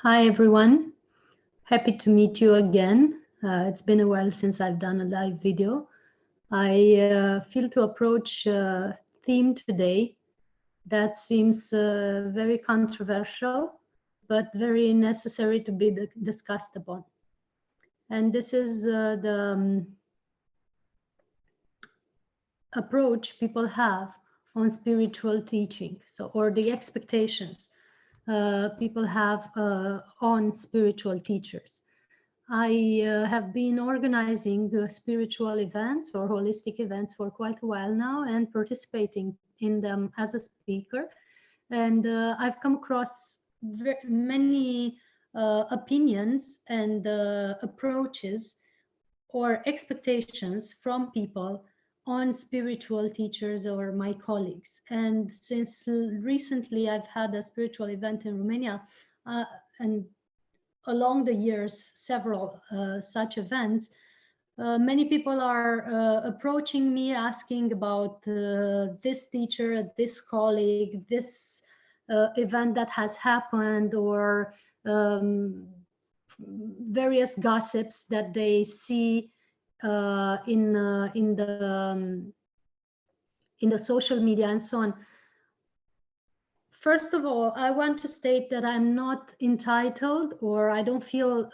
Hi everyone, happy to meet you again. It's been a while since I've done a live video. I feel to approach a theme today that seems very controversial, but very necessary to be discussed upon. And this is the approach people have on spiritual teaching, or the expectations people have on spiritual teachers. I have been organizing spiritual events or holistic events for quite a while now and participating in them as a speaker. And I've come across many opinions and approaches or expectations from people on spiritual teachers or my colleagues. And since recently I've had a spiritual event in Romania, and along the years, several such events, many people are approaching me asking about this teacher, this colleague, this event that has happened, or various gossips that they see in the social media and so on. First of all, I want to state that I'm not entitled, or I don't feel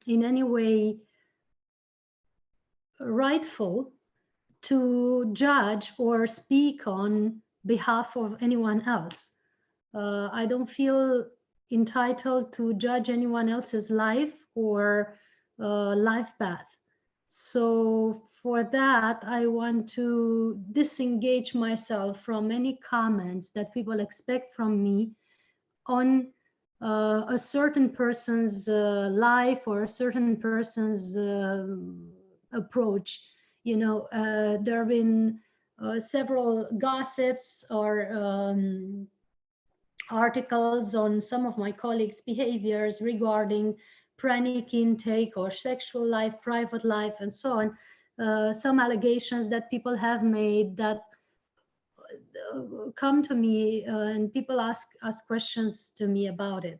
in any way rightful to judge or speak on behalf of anyone else. I don't feel entitled to judge anyone else's life or life path. So for that, I want to disengage myself from any comments that people expect from me on a certain person's life or a certain person's approach. You know, there have been several gossips or articles on some of my colleagues' behaviors regarding pranic intake or sexual life, private life, and so on. Some allegations that people have made that come to me and people ask questions to me about it.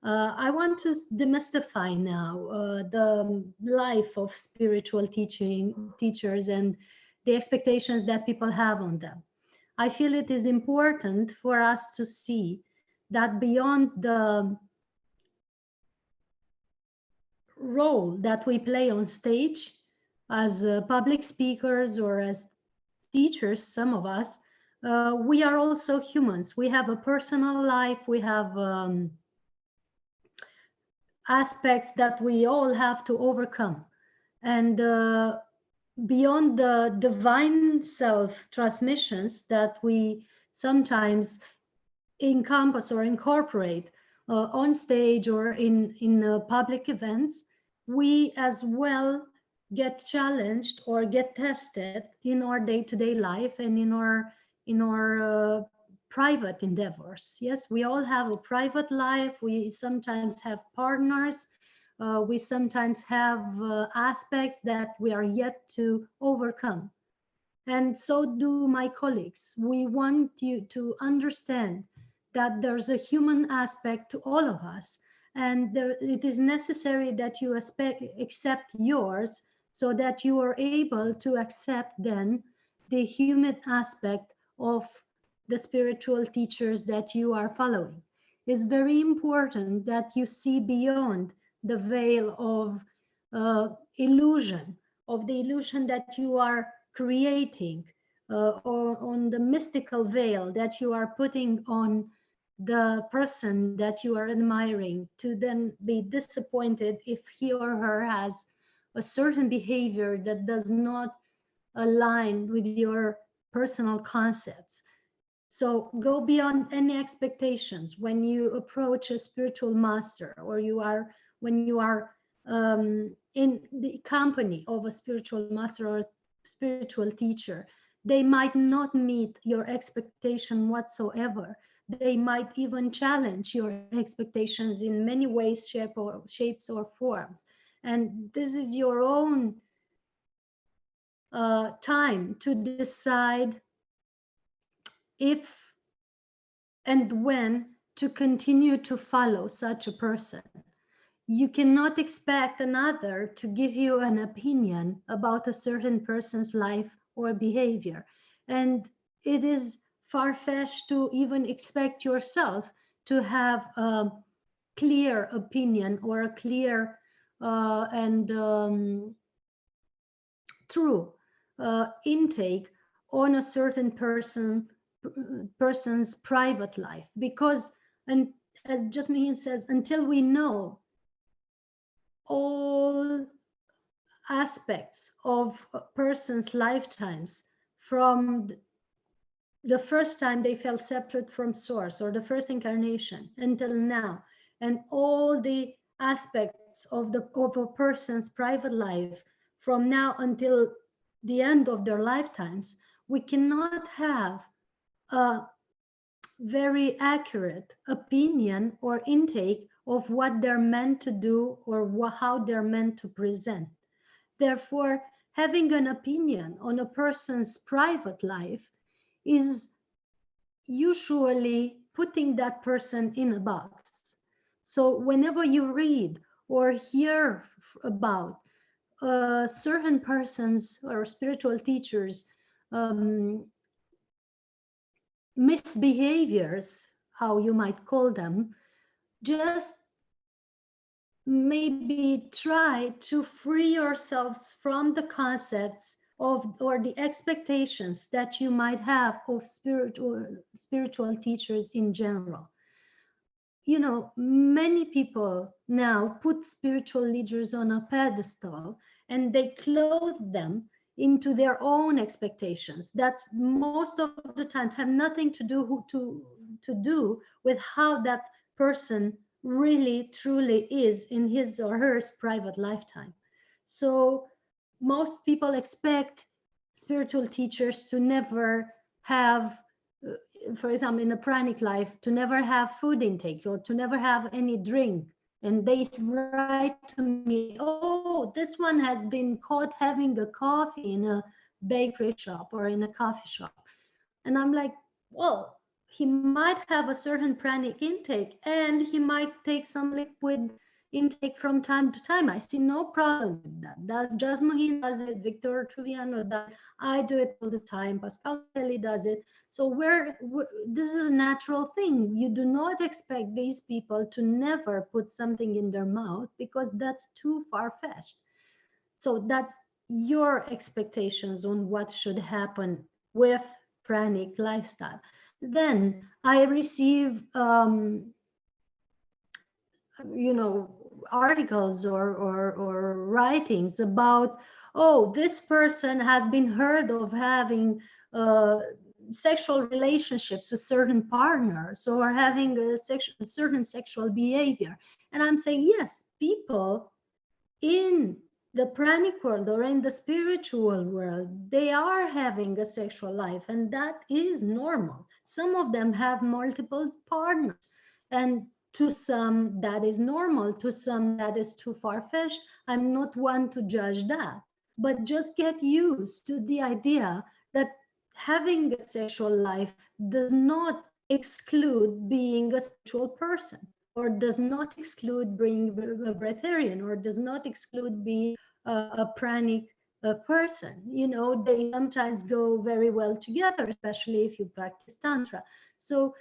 I want to demystify now the life of spiritual teachers and the expectations that people have on them. I feel it is important for us to see that beyond the role that we play on stage as public speakers or as teachers, some of us, we are also humans. We have a personal life. We have aspects that we all have to overcome. And beyond the divine self transmissions that we sometimes encompass or incorporate on stage or in public events, we as well get challenged or get tested in our day-to-day life and in our private endeavors. Yes, we all have a private life. We sometimes have partners. We sometimes have aspects that we are yet to overcome. And so do my colleagues. We want you to understand that there's a human aspect to all of us. And it is necessary that you accept yours so that you are able to accept then the human aspect of the spiritual teachers that you are following. It's very important that you see beyond the veil of illusion, of the illusion that you are creating, or on the mystical veil that you are putting on the person that you are admiring, to then be disappointed if he or her has a certain behavior that does not align with your personal concepts. So go beyond any expectations when you approach a spiritual master, or when you are in the company of a spiritual master or a spiritual teacher. They might not meet your expectation whatsoever. They might even challenge your expectations in many ways, shapes or forms. And this is your own time to decide if and when to continue to follow such a person. You cannot expect another to give you an opinion about a certain person's life or behavior. And it is far-fetched to even expect yourself to have a clear opinion or a clear and true intake on a certain person's private life, because, and as Jasmine says, until we know all aspects of a person's lifetimes, from the first time they felt separate from source or the first incarnation until now, and all the aspects of a person's private life from now until the end of their lifetimes, we cannot have a very accurate opinion or intake of what they're meant to do or how they're meant to present. Therefore, having an opinion on a person's private life is usually putting that person in a box. So whenever you read or hear about certain persons or spiritual teachers misbehaviors, how you might call them, just maybe try to free yourselves from the concepts of or the expectations that you might have of spiritual teachers in general. You know, many people now put spiritual leaders on a pedestal and they clothe them into their own expectations. That's most of the time have nothing to do with how that person really truly is in his or her private lifetime. So most people expect spiritual teachers to never have, for example, in a pranic life, to never have food intake or to never have any drink. And they write to me, oh, this one has been caught having a coffee in a bakery shop or in a coffee shop. And I'm like, well, he might have a certain pranic intake and he might take some liquid intake from time to time. I see no problem with that. That Jasmine does it, Victor Truviano does it, I do it all the time, Pascal Kelly does it. So this is a natural thing. You do not expect these people to never put something in their mouth because that's too far-fetched. So that's your expectations on what should happen with pranic lifestyle. Then I receive you know, articles or writings about, oh, this person has been heard of having sexual relationships with certain partners or having a certain sexual behavior. And I'm saying, yes, people in the pranic world or in the spiritual world, they are having a sexual life, and that is normal. Some of them have multiple partners, and to some that is normal, to some that is too far-fetched. I'm not one to judge that, but just get used to the idea that having a sexual life does not exclude being a spiritual person, or does not exclude being a breatharian, or does not exclude being a pranic person. You know, they sometimes go very well together, especially if you practice Tantra. So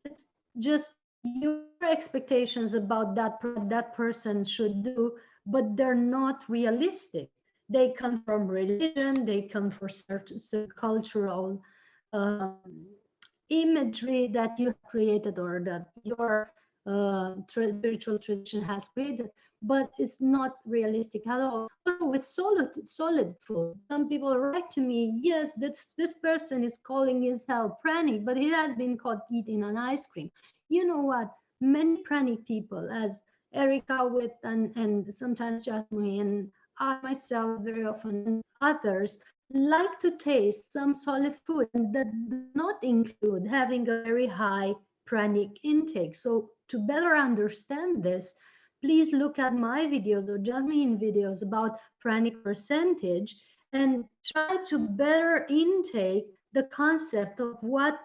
it's just your expectations about that person should do, but they're not realistic. They come from religion, they come from certain cultural imagery that you have created or that your spiritual tradition has created, but it's not realistic at all. Also with solid food, some people write to me, yes, this person is calling himself pranic, but he has been caught eating an ice cream. You know what? Many pranic people, as Erica with and sometimes Jasmine and I myself very often, and others, like to taste some solid food, and that does not include having a very high pranic intake. So to better understand this, please look at my videos or Jasmine videos about pranic percentage and try to better intake the concept of what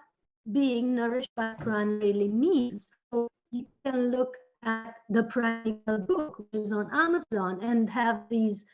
being nourished by prana really means. So you can look at the PRANICA book, which is on Amazon, and have these